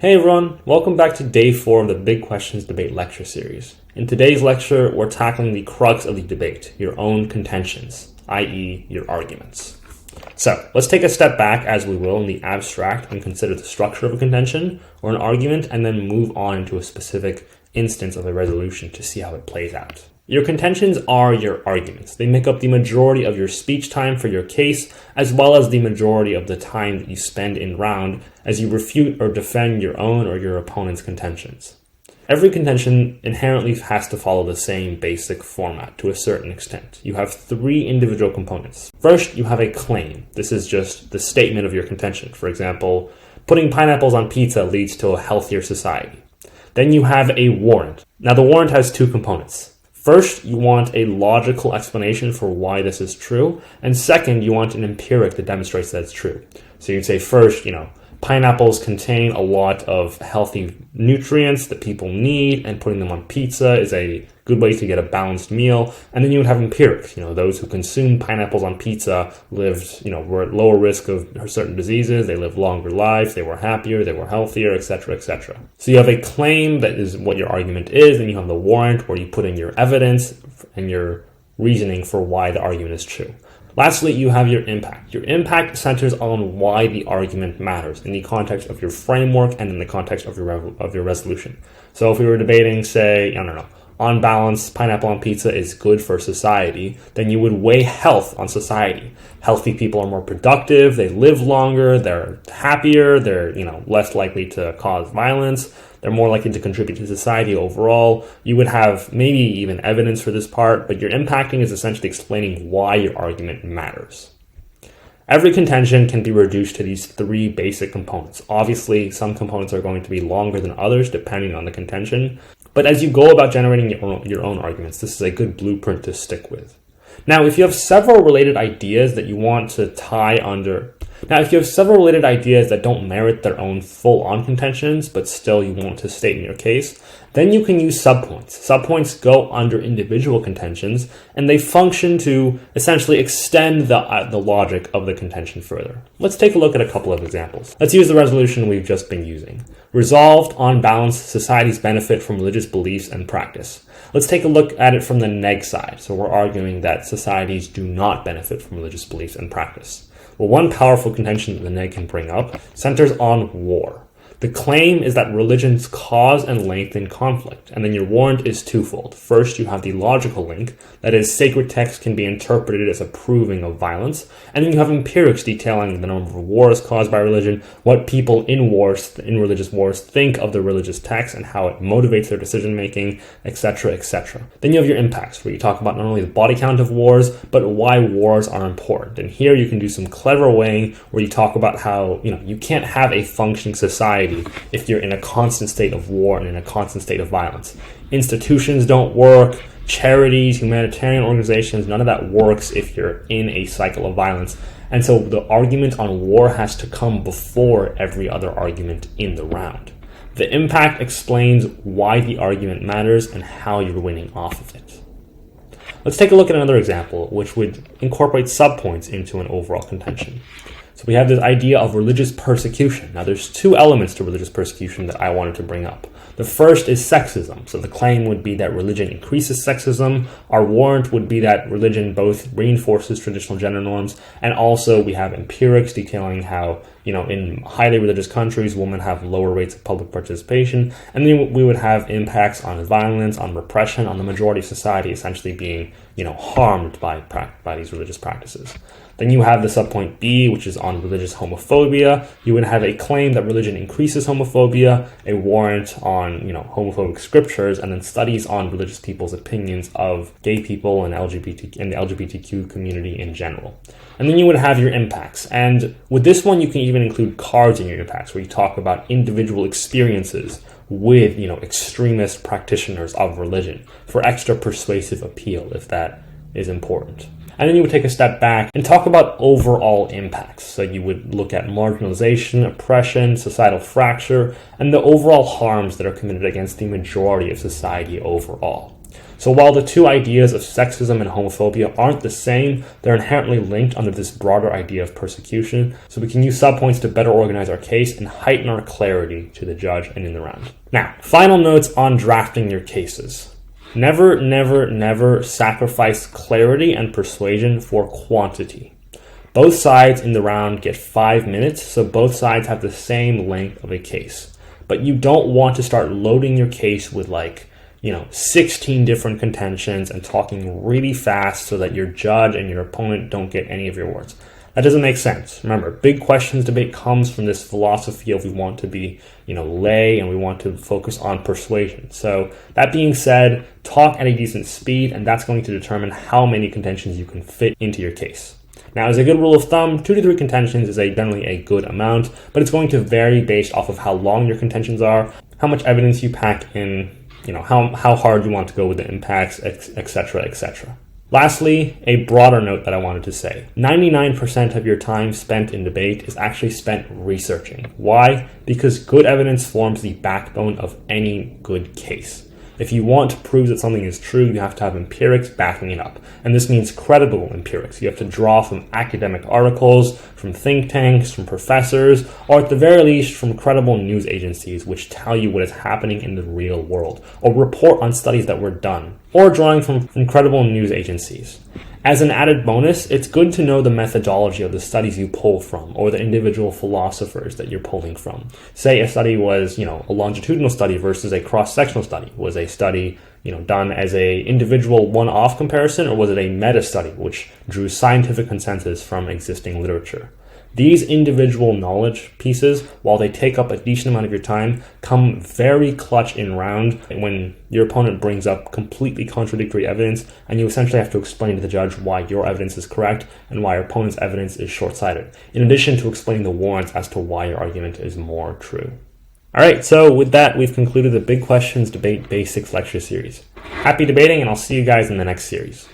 Hey everyone, welcome back to day 4 of the Big Questions Debate lecture series. In today's lecture, we're tackling the crux of the debate, your own contentions, i.e. your arguments. So, let's take a step back as we will in the abstract and consider the structure of a contention or an argument and then move on into a specific instance of a resolution to see how it plays out. Your contentions are your arguments. They make up the majority of your speech time for your case, as well as the majority of the time that you spend in round as you refute or defend your own or your opponent's contentions. Every contention inherently has to follow the same basic format to a certain extent. You have 3 individual components. First, you have a claim. This is just the statement of your contention. For example, putting pineapples on pizza leads to a healthier society. Then you have a warrant. Now, the warrant has 2 components. First, you want a logical explanation for why this is true. And second, you want an empiric that demonstrates that it's true. So you can say first, pineapples contain a lot of healthy nutrients that people need, and putting them on pizza is a good way to get a balanced meal. And then you would have empirics. Those who consume pineapples on pizza were at lower risk of certain diseases, they lived longer lives, they were happier, they were healthier, etc., etc. So you have a claim that is what your argument is, and you have the warrant where you put in your evidence and your reasoning for why the argument is true. Lastly, you have your impact. Your impact centers on why the argument matters in the context of your framework and in the context of your resolution. So if we were debating, say, on balance, pineapple on pizza is good for society, then you would weigh health on society. Healthy people are more productive, they live longer, they're happier, they're less likely to cause violence, they're more likely to contribute to society overall. You would have maybe even evidence for this part, but your impacting is essentially explaining why your argument matters. Every contention can be reduced to these 3 basic components. Obviously, some components are going to be longer than others depending on the contention, but as you go about generating your own arguments, this is a good blueprint to stick with. Now, if you have several related ideas that you want to if you have several related ideas that don't merit their own full-on contentions, but still you want to state in your case, then you can use subpoints. Subpoints go under individual contentions, and they function to essentially extend the logic of the contention further. Let's take a look at a couple of examples. Let's use the resolution we've just been using. Resolved, on balance, societies benefit from religious beliefs and practice. Let's take a look at it from the neg side. So we're arguing that societies do not benefit from religious beliefs and practice. Well, one powerful contention that the neg can bring up centers on war. The claim is that religions cause and lengthen conflict, and then your warrant is twofold. First, you have the logical link, that is, sacred texts can be interpreted as approving of violence, and then you have empirics detailing the number of wars caused by religion, what people in religious wars think of the religious text and how it motivates their decision making, etc., etc. Then you have your impacts, where you talk about not only the body count of wars, but why wars are important. And here you can do some clever weighing where you talk about how, you can't have a functioning society if you're in a constant state of war and in a constant state of violence. Institutions don't work, charities, humanitarian organizations, none of that works if you're in a cycle of violence. And so the argument on war has to come before every other argument in the round. The impact explains why the argument matters and how you're winning off of it. Let's take a look at another example, which would incorporate subpoints into an overall contention. So we have this idea of religious persecution. Now there's 2 elements to religious persecution that I wanted to bring up. The first is sexism. So the claim would be that religion increases sexism. Our warrant would be that religion both reinforces traditional gender norms, and also we have empirics detailing how, in highly religious countries, women have lower rates of public participation, and then we would have impacts on violence, on repression, on the majority of society essentially being, harmed by these religious practices. Then you have the subpoint B, which is on religious homophobia. You would have a claim that religion increases homophobia, a warrant on, homophobic scriptures, and then studies on religious people's opinions of gay people and the LGBTQ community in general. And then you would have your impacts. And with this one, you can even include cards in your impacts, where you talk about individual experiences with, extremist practitioners of religion for extra persuasive appeal, if that is important. And then you would take a step back and talk about overall impacts. So you would look at marginalization, oppression, societal fracture, and the overall harms that are committed against the majority of society overall. So while the two ideas of sexism and homophobia aren't the same, they're inherently linked under this broader idea of persecution, so we can use subpoints to better organize our case and heighten our clarity to the judge and in the round. Now, final notes on drafting your cases. Never, never, never sacrifice clarity and persuasion for quantity. Both sides in the round get 5 minutes, so both sides have the same length of a case. But you don't want to start loading your case with 16 different contentions and talking really fast so that your judge and your opponent don't get any of your words. That doesn't make sense. Remember, big questions debate comes from this philosophy of we want to be, lay, and we want to focus on persuasion. So that being said, talk at a decent speed, and that's going to determine how many contentions you can fit into your case. Now, as a good rule of thumb, 2 to 3 contentions is generally a good amount, but it's going to vary based off of how long your contentions are, how much evidence you pack in, how hard you want to go with the impacts, etc., etc. Lastly, a broader note that I wanted to say. 99% of your time spent in debate is actually spent researching. Why? Because good evidence forms the backbone of any good case. If you want to prove that something is true, you have to have empirics backing it up. And this means credible empirics. You have to draw from academic articles, from think tanks, from professors, or at the very least from credible news agencies which tell you what is happening in the real world, or report on studies that were done, or drawing from credible news agencies. As an added bonus, it's good to know the methodology of the studies you pull from, or the individual philosophers that you're pulling from. Say a study was, a longitudinal study versus a cross-sectional study. Was a study, done as a individual one-off comparison, or was it a meta-study which drew scientific consensus from existing literature? These individual knowledge pieces, while they take up a decent amount of your time, come very clutch in round when your opponent brings up completely contradictory evidence, and you essentially have to explain to the judge why your evidence is correct and why your opponent's evidence is short-sighted, in addition to explaining the warrants as to why your argument is more true. All right, so with that, we've concluded the Big Questions Debate Basics lecture series. Happy debating, and I'll see you guys in the next series.